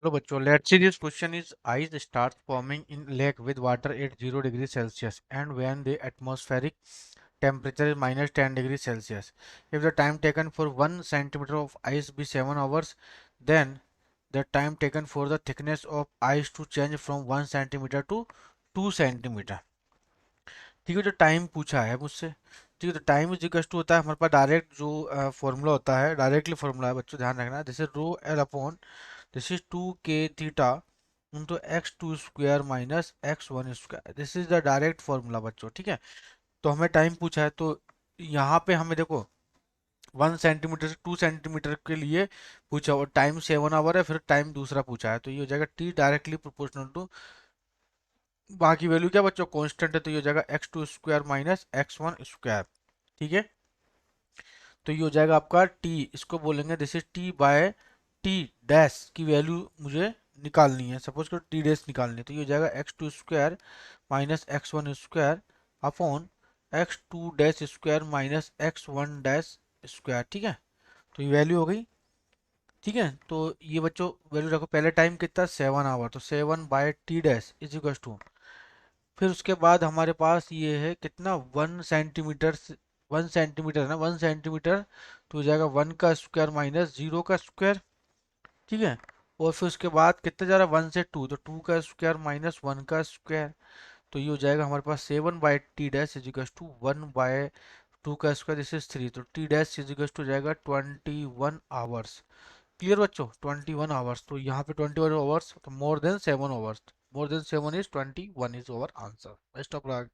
लो बच्चों, let's see this question is ice starts forming in lake with water at 0 degree Celsius and when the atmospheric temperature is minus 10 degree Celsius. If the time taken for 1 centimeter of ice be 7 hours, then the time taken for the thickness of ice to change from 1 centimeter to 2 centimeter. ठीक है, जो time पूछा है मुझसे, ठीक है, तो time is equal to होता है हमारे पास डायरेक्ट जो फॉर्मूला होता है, डायरेक्टली फॉर्मूला है बच्चों, ध्यान रखना, this is rho L upon this is 2 k theta into x2 square minus x1 square, this is the direct formula बच्चों। ठीक है, तो हमें टाइम पूछा है, तो यहाँ पे हमें देखो 1 सेंटीमीटर से 2 सेंटीमीटर के लिए पूछा और टाइम 7 आवर है, फिर टाइम दूसरा पूछा है, तो ये हो जाएगा t डायरेक्टली प्रोपोर्शनल टू, बाकी वैल्यू क्या बच्चों कांस्टेंट है, तो ये हो जाएगा x2 square minus x1 square. ठीक है, तो ये हो जाएगा आपका t, इसको बोलेंगे this is t by t dash की वैल्यू मुझे निकालनी है, सपोज करो t डैश निकालनी है, तो ये हो जाएगा x2 square minus x1 square upon x2 dash square minus x1 dash square. ठीक है, तो ये वैल्यू हो गई। ठीक है, तो ये बच्चों वैल्यू रखो, पहले टाइम कितना 7 आवर, तो 7/t dash is equal to, फिर उसके बाद हमारे पास ये है कितना 1 सेंटीमीटर, 1 सेंटीमीटर है ना, 1 सेंटीमीटर, तो हो जाएगा 1 का स्क्वायर माइनस 0 का स्क्वायर। ठीक है, और फिर उसके बाद कितना जा रहा है 1 से 2, तो 2 का स्क्वायर माइनस 1 का स्क्वायर, तो ये हो जाएगा हमारे पास 7/t dash is equal to 1/2 का स्क्वायर, दिस इज 3, तो t dash is equal to हो जाएगा 21 आवर्स। क्लियर बच्चों, 21 आवर्स, तो यहाँ पे 21 आवर्स, तो more than 7 hours, more than 7 is 21 is over answer. Best of luck.